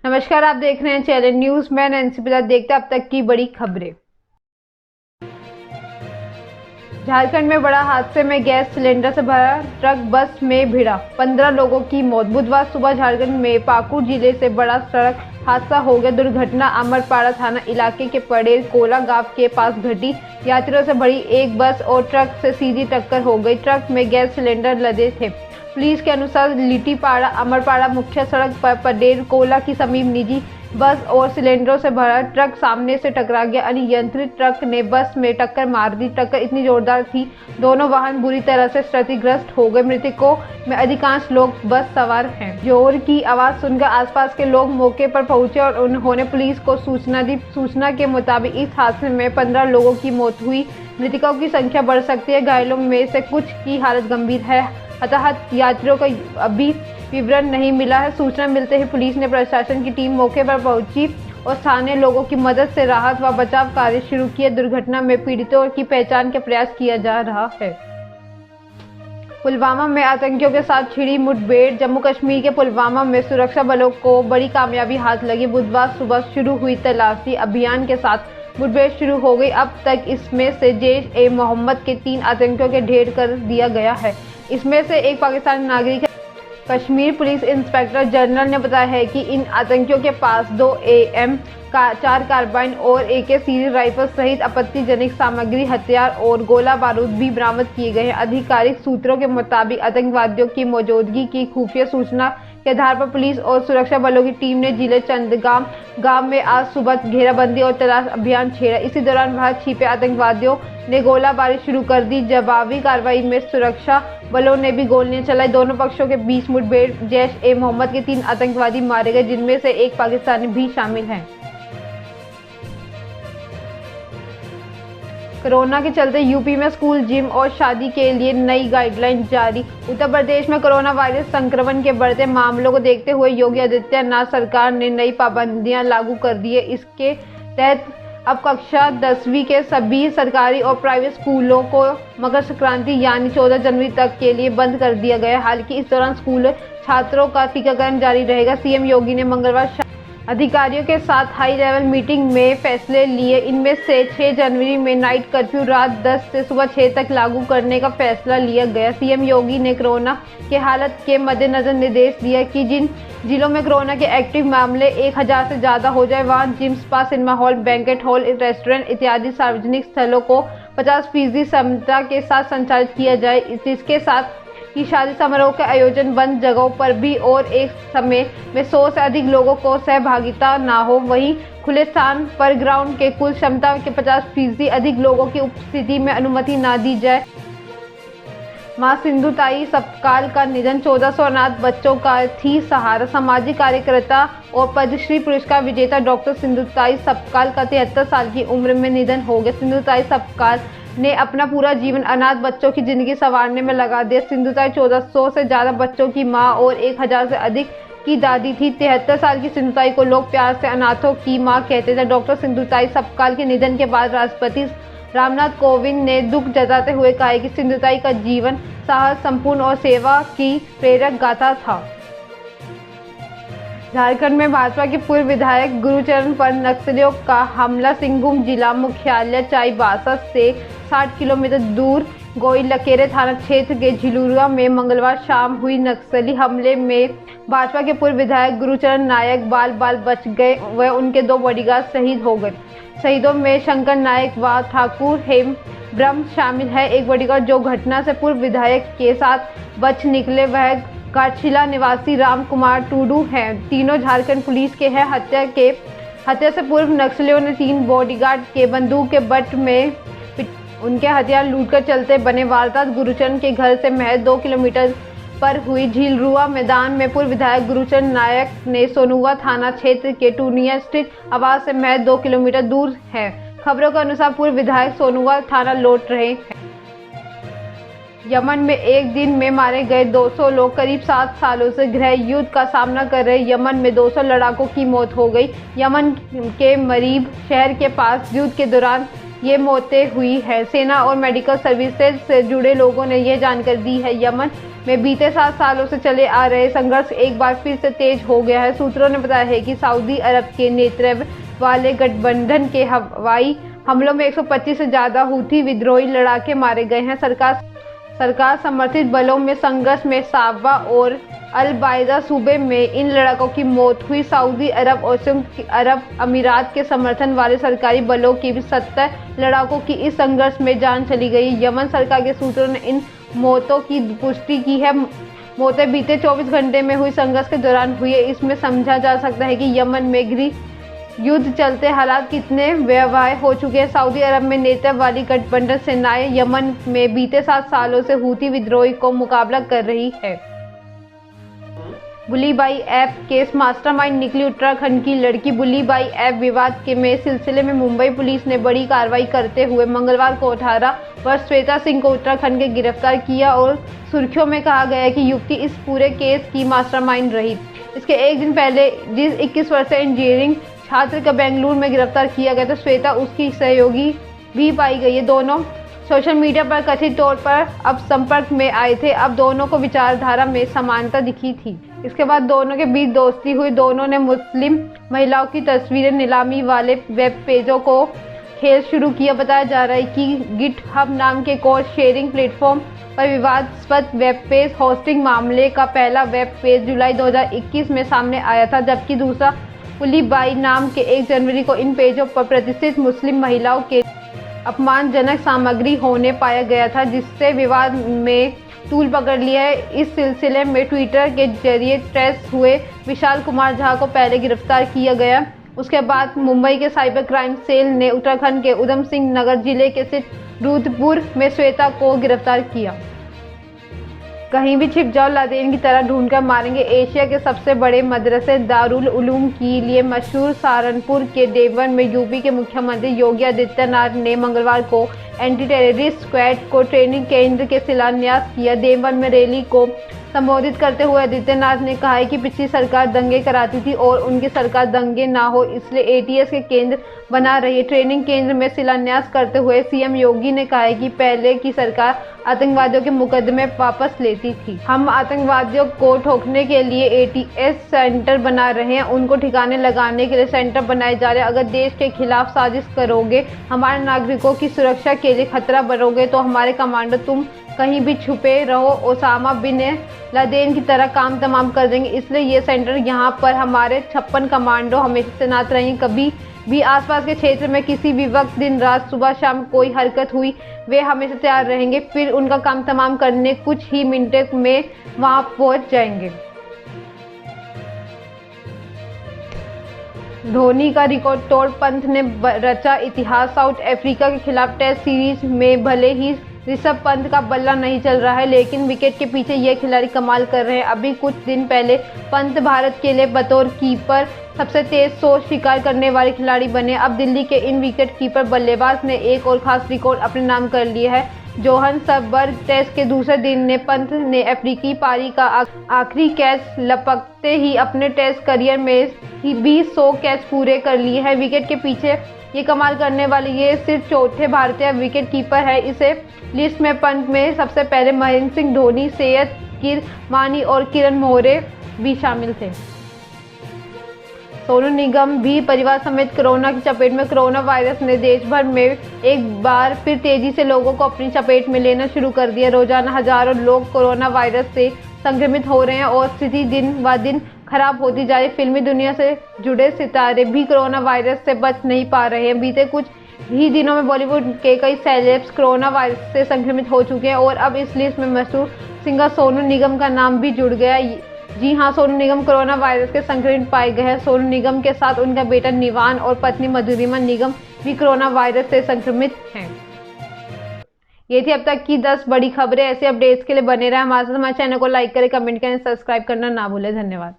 नमस्कार, आप देख रहे हैं चैनल न्यूज। मैं नैन्सी प्रसाद। देखते हैं अब तक की बड़ी खबरें। झारखंड में बड़ा हादसे में गैस सिलेंडर से भरा ट्रक बस में भिड़ा, 15 लोगों की मौत। बुधवार सुबह झारखंड में पाकुड़ जिले से बड़ा सड़क हादसा हो गया। दुर्घटना अमरपाड़ा थाना इलाके के पड़ेर कोला गांव के पास घटी। यात्रियों से भरी एक बस और ट्रक से सीधी टक्कर हो गई। ट्रक में गैस सिलेंडर लदे थे। पुलिस के अनुसार लिट्टीपाड़ा अमरपाड़ा मुख्य सड़क पर पड़ेर कोला की समीप निजी बस और सिलेंडरों से भरा ट्रक सामने से टकरा गया। अनियंत्रित ट्रक ने बस में टक्कर मार दी। टक्कर इतनी जोरदार थी, दोनों वाहन बुरी तरह से क्षतिग्रस्त हो गए। मृतकों में अधिकांश लोग बस सवार हैं। जोर की आवाज सुनकर आसपास के लोग मौके पर पहुंचे और उन्होंने पुलिस को सूचना दी। सूचना के मुताबिक इस हादसे में 15 लोगों की मौत हुई। मृतकों की संख्या बढ़ सकती है। घायलों में से कुछ की हालत गंभीर है। हताहत यात्रियों का अभी विवरण नहीं मिला है। सूचना मिलते ही पुलिस ने प्रशासन की टीम मौके पर पहुंची और स्थानीय लोगों की मदद से राहत व बचाव कार्य शुरू किए। दुर्घटना में पीड़ितों की पहचान का प्रयास किया जा रहा है। पुलवामा में आतंकियों के साथ छिड़ी मुठभेड़। जम्मू कश्मीर के पुलवामा में सुरक्षा बलों को बड़ी कामयाबी हाथ लगी। बुधवार सुबह शुरू हुई तलाशी अभियान के साथ मुठभेड़ शुरू हो गई। अब तक इसमें से जैश-ए-मोहम्मद के 3 आतंकियों के ढेर कर दिया गया है। इसमें से एक पाकिस्तानी नागरिक है। कश्मीर पुलिस इंस्पेक्टर जनरल ने बताया है कि इन आतंकियों के पास 2 AM का 4 कार्बाइन और AK सीरीज राइफल सहित आपत्तिजनक सामग्री, हथियार और गोला बारूद भी बरामद किए गए हैं। आधिकारिक सूत्रों के मुताबिक आतंकवादियों की मौजूदगी की खुफिया सूचना के आधार पर पुलिस और सुरक्षा बलों की टीम ने जिले चंदगाम गांव में आज सुबह घेराबंदी और तलाश अभियान छेड़ा। इसी दौरान वहां छिपे आतंकवादियों ने गोलाबारी शुरू कर दी। जवाबी कार्रवाई में सुरक्षा बलों ने भी गोलियां चलाई। दोनों पक्षों के बीच मुठभेड़ जैश-ए-मोहम्मद के 3 आतंकवादी मारे गए, जिनमें से एक पाकिस्तानी भी शामिल हैं। कोरोना के चलते यूपी में स्कूल, जिम और शादी के लिए नई गाइडलाइन जारी। उत्तर प्रदेश में कोरोना वायरस संक्रमण के बढ़ते मामलों को देखते हुए योगी आदित्यनाथ सरकार ने नई पाबंदियां लागू कर दी है। इसके तहत अब कक्षा 10वीं के सभी सरकारी और प्राइवेट स्कूलों को मकर संक्रांति यानी 14 जनवरी तक के लिए बंद कर दिया गया। हालांकि इस दौरान स्कूल छात्रों का टीकाकरण जारी रहेगा। सीएम योगी ने मंगलवार अधिकारियों के साथ हाई लेवल मीटिंग में फैसले लिए। इनमें से 6 जनवरी में नाइट कर्फ्यू रात 10 से सुबह 6 तक लागू करने का फैसला लिया गया। सीएम योगी ने कोरोना के हालत के मद्देनजर निर्देश दिया कि जिन जिलों में कोरोना के एक्टिव मामले 1000 से ज़्यादा हो जाए, वहां gym, spa, cinema hall, banquet hall, restaurant इत्यादि सार्वजनिक स्थलों को 50% क्षमता के साथ संचालित किया जाए। इसके साथ कि शादी समारोह के आयोजन बंद जगहों पर भी और एक समय में 100 से अधिक लोगों को सहभागिता ना हो। वहीं खुले स्थान पर ग्राउंड के कुल क्षमता के 50% अधिक लोगों की उपस्थिति में अनुमति ना दी जाए। मां सिंधुताई सपकाल का निधन। 1400 अनाथ बच्चों का थी सहारा। सामाजिक कार्यकर्ता और पद्मश्री पुरस्कार विजेता डॉक्टर सिंधुताई सपकाल का 73 साल की उम्र में निधन हो गया। सिंधुताई सपकाल ने अपना पूरा जीवन अनाथ बच्चों की जिंदगी संवारने में लगा दिया। सिंधुताई 1400 से ज्यादा बच्चों की मां और 1000 से अधिक की दादी थी। 73 साल की सिंधुताई को लोग प्यार से अनाथों की मां कहते थे। डॉक्टर सिंधुताई सपकाल के निधन के बाद राष्ट्रपति रामनाथ कोविंद ने दुख जताते हुए कहा कि सिंधुताई का जीवन साहस, संपूर्ण और सेवा की प्रेरक गाथा था। झारखंड में भाजपा के पूर्व विधायक गुरुचरण पर नक्सलियों का हमला। सिंहभूम जिला मुख्यालय चाईबासा से 60 किलोमीटर दूर गोइलकेरे थाना क्षेत्र के झिलुरुआ में मंगलवार शाम हुई नक्सली हमले में भाजपा के पूर्व विधायक गुरुचरण नायक बाल बाल बच गए व उनके 2 बॉडीगार्ड शहीद हो गए। शहीदों में शंकर नायक व ठाकुर हेम ब्रह्म शामिल है। एक बॉडीगार्ड जो घटना से पूर्व विधायक के साथ बच निकले वह गाछिला निवासी राम कुमार टूडू हैं। तीनों झारखंड पुलिस के हैं। हत्या से पूर्व नक्सलियों ने 3 बॉडीगार्ड के बंदूक के बट में उनके हथियार लूटकर चलते बने। वारदात गुरुचरण के घर से महज 2 किलोमीटर पर हुई। झिलरुआ मैदान में पूर्व विधायक गुरुचरण नायक ने सोनुआ थाना क्षेत्र के टूनिया स्थित आवास से महज 2 किलोमीटर दूर है। खबरों के अनुसार पूर्व विधायक सोनुआ थाना लौट रहे हैं। यमन में एक दिन में मारे गए 200 लोग। करीब 7 सालों से गृह युद्ध का सामना कर रहे यमन में 200 लड़ाकों की मौत हो गई। यमन के मरीब शहर के पास युद्ध के दौरान ये मौतें हुई है। सेना और मेडिकल सर्विसेज से जुड़े लोगों ने यह जानकारी दी है। यमन में बीते 7 सालों से चले आ रहे संघर्ष एक बार फिर से तेज हो गया है। सूत्रों ने बताया है कि सऊदी अरब के नेतृत्व वाले गठबंधन के हवाई हमलों में 125 से ज्यादा हूथी विद्रोही लड़ाके मारे गए हैं। सरकार समर्थित बलों में संघर्ष में साबा और अल बायदा सूबे में इन लड़ाकों की मौत हुई। सऊदी अरब और संयुक्त अरब अमीरात के समर्थन वाले सरकारी बलों की भी 70 लड़ाकों की इस संघर्ष में जान चली गई। यमन सरकार के सूत्रों ने इन मौतों की पुष्टि की है। मौतें बीते 24 घंटे में हुई संघर्ष के दौरान हुई है। इसमें समझा जा सकता है कि यमन में गृह युद्ध चलते हालात कितने भयावह हो चुके हैं। सऊदी अरब में नेतृत्व वाली गठबंधन सेनाएं यमन में बीते 7 सालों से हूथी विद्रोही को मुकाबला कर रही है। बुलीबाई ऐप केस मास्टरमाइंड निकली उत्तराखंड की लड़की। बुलीबाई ऐप विवाद के में सिलसिले में मुंबई पुलिस ने बड़ी कार्रवाई करते हुए मंगलवार को 18 वर्ष श्वेता सिंह को उत्तराखंड के गिरफ्तार किया और सुर्खियों में कहा गया है कि युवती इस पूरे केस की मास्टरमाइंड रही। इसके एक दिन पहले जिस 21 वर्षीय इंजीनियरिंग छात्र का बेंगलुरु में गिरफ्तार किया गया तो श्वेता उसकी सहयोगी भी पाई गई है। दोनों सोशल मीडिया पर कथित तौर पर अब संपर्क में आए थे। अब दोनों को विचारधारा में समानता दिखी थी। इसके बाद दोनों के बीच दोस्ती हुई। दोनों ने मुस्लिम महिलाओं की तस्वीरें नीलामी वाले वेब पेजों को खेल शुरू किया। बताया जा रहा है कि गिटहब नाम के कोड शेयरिंग प्लेटफॉर्म पर विवादास्पद वेब पेज होस्टिंग मामले का पहला वेब पेज जुलाई 2021 में सामने आया था, जबकि दूसरा बुलीबाई नाम के 1 जनवरी को इन पेजों पर प्रतिष्ठित मुस्लिम महिलाओं के अपमानजनक सामग्री होने पाया गया था, जिससे विवाद में तूल पकड़ लिया है। इस सिलसिले में ट्विटर के जरिए ट्रेस हुए विशाल कुमार झा को पहले गिरफ्तार किया गया। उसके बाद मुंबई के साइबर क्राइम सेल ने उत्तराखंड के उधम सिंह नगर जिले के स्थित रुद्रपुर में श्वेता को गिरफ्तार किया। कहीं भी छिप जाओ लादेन की तरह ढूंढकर मारेंगे। एशिया के सबसे बड़े मदरसे दारुल उलूम के लिए मशहूर सहारनपुर के देवबंद में यूपी के मुख्यमंत्री योगी आदित्यनाथ ने मंगलवार को एंटी टेररिस्ट स्क्वाड को ट्रेनिंग केंद्र के शिलान्यास किया। देवबंद में रैली को संबोधित करते हुए आदित्यनाथ ने कहा है कि पिछली सरकार दंगे कराती थी और उनकी सरकार दंगे ना हो इसलिए एटीएस के केंद्र बना रही है। ट्रेनिंग केंद्र में शिलान्यास करते हुए सीएम योगी ने कहा है कि पहले की सरकार आतंकवादियों के मुकदमे वापस लेती थी। हम आतंकवादियों को ठोकने के लिए एटीएस सेंटर बना रहे हैं, उनको ठिकाने लगाने के लिए सेंटर बनाए जा रहे हैं। अगर देश के खिलाफ साजिश करोगे, हमारे नागरिकों की सुरक्षा के लिए खतरा बनोगे तो हमारे कमांडो तुम कहीं भी छुपे रहो ओसामा बिन लादेन की तरह काम तमाम कर देंगे। इसलिए ये सेंटर यहाँ पर हमारे 56 कमांडो हमेशा तैनात रहेंगे। कभी भी आसपास के क्षेत्र में किसी भी वक्त दिन रात सुबह शाम कोई हरकत हुई वे हमेशा तैयार रहेंगे, फिर उनका काम तमाम करने कुछ ही मिनटों में वहां पहुंच जाएंगे। धोनी का रिकॉर्ड तोड़ पंत ने रचा इतिहास। साउथ अफ्रीका के खिलाफ टेस्ट सीरीज में भले ही ऋषभ पंत का बल्ला नहीं चल रहा है, लेकिन विकेट के पीछे ये खिलाड़ी कमाल कर रहे हैं। अभी कुछ दिन पहले पंत भारत के लिए बतौर कीपर सबसे तेज सोच शिकार करने वाले खिलाड़ी बने। अब दिल्ली के इन विकेट कीपर बल्लेबाज ने एक और खास रिकॉर्ड अपने नाम कर लिया है। जोहान्सबर्ग टेस्ट के दूसरे दिन ने पंत ने अफ्रीकी पारी का आखिरी कैच लपकते ही अपने टेस्ट करियर में ही 100 कैच पूरे कर लिए हैं। विकेट के पीछे ये कमाल करने वाले ये सिर्फ चौथे भारतीय विकेट कीपर है। इसे लिस्ट में पंत में सबसे पहले महेंद्र सिंह धोनी, सैयद किरमानी और किरण मोरे भी शामिल थे। सोनू निगम भी परिवार समेत कोरोना की चपेट में। कोरोना वायरस ने देश भर में एक बार फिर तेजी से लोगों को अपनी चपेट में लेना शुरू कर दिया। रोजाना हजारों लोग कोरोना वायरस से संक्रमित हो रहे हैं और स्थिति दिन ब दिन खराब होती जा रही। फिल्मी दुनिया से जुड़े सितारे भी कोरोना वायरस से बच नहीं पा रहे हैं। बीते कुछ ही दिनों में बॉलीवुड के कई सेलेब्स कोरोना वायरस से संक्रमित हो चुके हैं और अब इस लिस्ट में मशहूर सिंगर सोनू निगम का नाम भी जुड़ गया। जी हां, सोनू निगम कोरोना वायरस के संक्रमित पाए गए हैं। सोनू निगम के साथ उनका बेटा निवान और पत्नी मधुरिमा निगम भी कोरोना वायरस से संक्रमित हैं। ये थी अब तक की 10 बड़ी खबरें। ऐसे अपडेट्स के लिए बने रहे हमारे साथ। हमारे चैनल को लाइक करें, कमेंट करें, सब्सक्राइब करना ना भूलें। धन्यवाद।